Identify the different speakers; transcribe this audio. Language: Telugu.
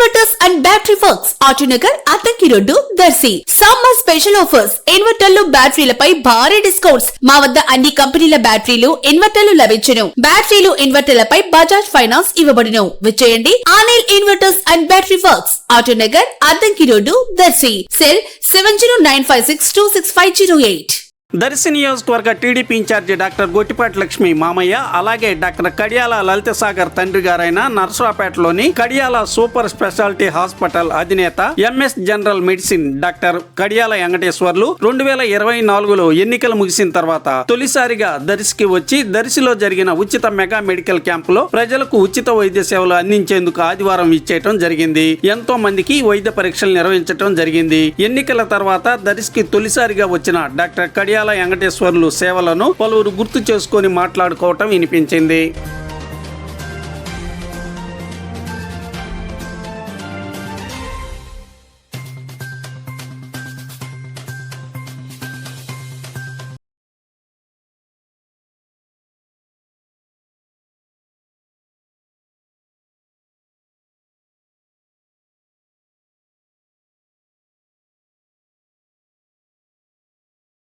Speaker 1: Inverters and battery works Autonagar Addanki road Darshi. Summer special offers ఇన్వర్టర్లు బ్యాటరీలపై భారీ డిస్కౌంట్స్. మా వద్ద అన్ని కంపెనీల బ్యాటరీలు ఇన్వర్టర్లు లభించును. బ్యాటరీలు ఇన్వర్టర్లపై బజాజ్ ఫైనాన్స్ ఇవ్వబడును. విచ్చేయండి Anil inverters and battery works Autonagar Addanki road Darshi. Cell 7095626508.
Speaker 2: Darshi నియోజకవర్గ TDP incharge doctor Gottipati Lakshmi మామయ్య, అలాగే డాక్టర్ కడియాల లలిత సాగర్ తండ్రి గారైన నర్సరావుపేటలోని కడియాల సూపర్ స్పెషాలిటీ హాస్పిటల్ అధినేత MS general medicine doctor Kadiyala Venkateswarlu 2024లో ఎన్నికలు ముగిసిన తర్వాత తొలిసారిగా దర్శికి వచ్చి దర్శిలో జరిగిన ఉచిత మెగా మెడికల్ క్యాంపులో ప్రజలకు ఉచిత వైద్య సేవలు అందించేందుకు ఆదివారం ఇచ్చేయటం జరిగింది. ఎంతో మందికి వైద్య పరీక్షలు నిర్వహించడం జరిగింది. ఎన్నికల తర్వాత దర్శికి తొలిసారిగా వచ్చిన డాక్టర్ కడియాల వెంకటేశ్వర్లు సేవలను పలువురు గుర్తు చేసుకొని మాట్లాడుకోవటం వినిపించింది.